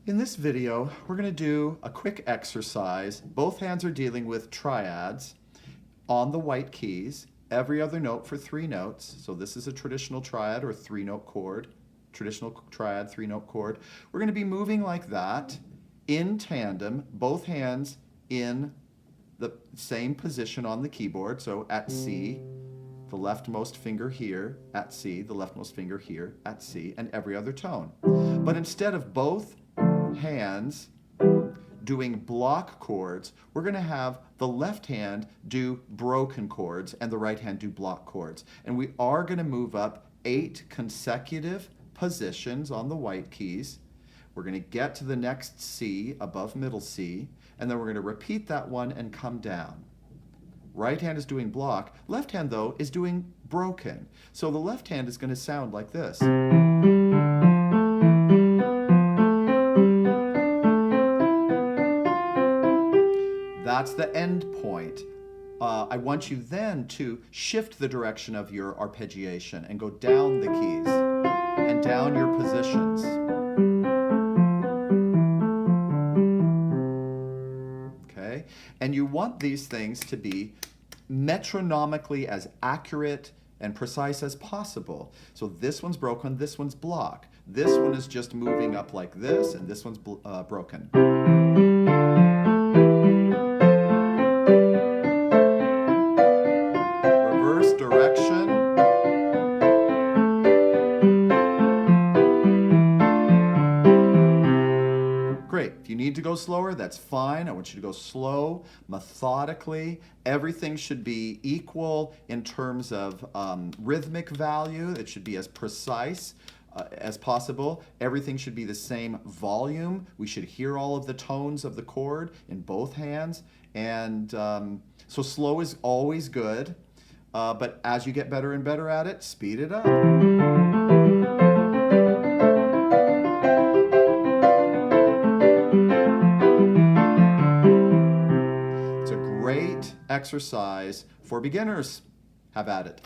In this video, we're going to do a quick exercise. Both hands are dealing with triads on the white keys, every other note for 3 notes. So this is a traditional triad or 3-note chord, traditional triad 3-note chord. We're going to be moving like that in tandem, both hands in the same position on the keyboard. So at C, the leftmost finger here at C, the leftmost finger here at C, and every other tone. But instead of both hands doing block chords, we're going to have the left hand do broken chords and the right hand do block chords. And we are going to move up 8 consecutive positions on the white keys. We're going to get to the next C above middle C, and then we're going to repeat that one and come down. Right hand is doing block. Left hand, though, is doing broken. So the left hand is going to sound like this. That's the end point. I want you then to shift the direction of your arpeggiation and go down the keys and down your positions. Okay? And you want these things to be metronomically as accurate and precise as possible. So this one's broken, this one's block. This one is just moving up like this, and this one's broken. Reverse direction. Great. If you need to go slower, that's fine. I want you to go slow, methodically. Everything should be equal in terms of rhythmic value. It should be as precise as possible. Everything should be the same volume. We should hear all of the tones of the chord in both hands. And so slow is always good. But as you get better and better at it, speed it up. It's a great exercise for beginners. Have at it.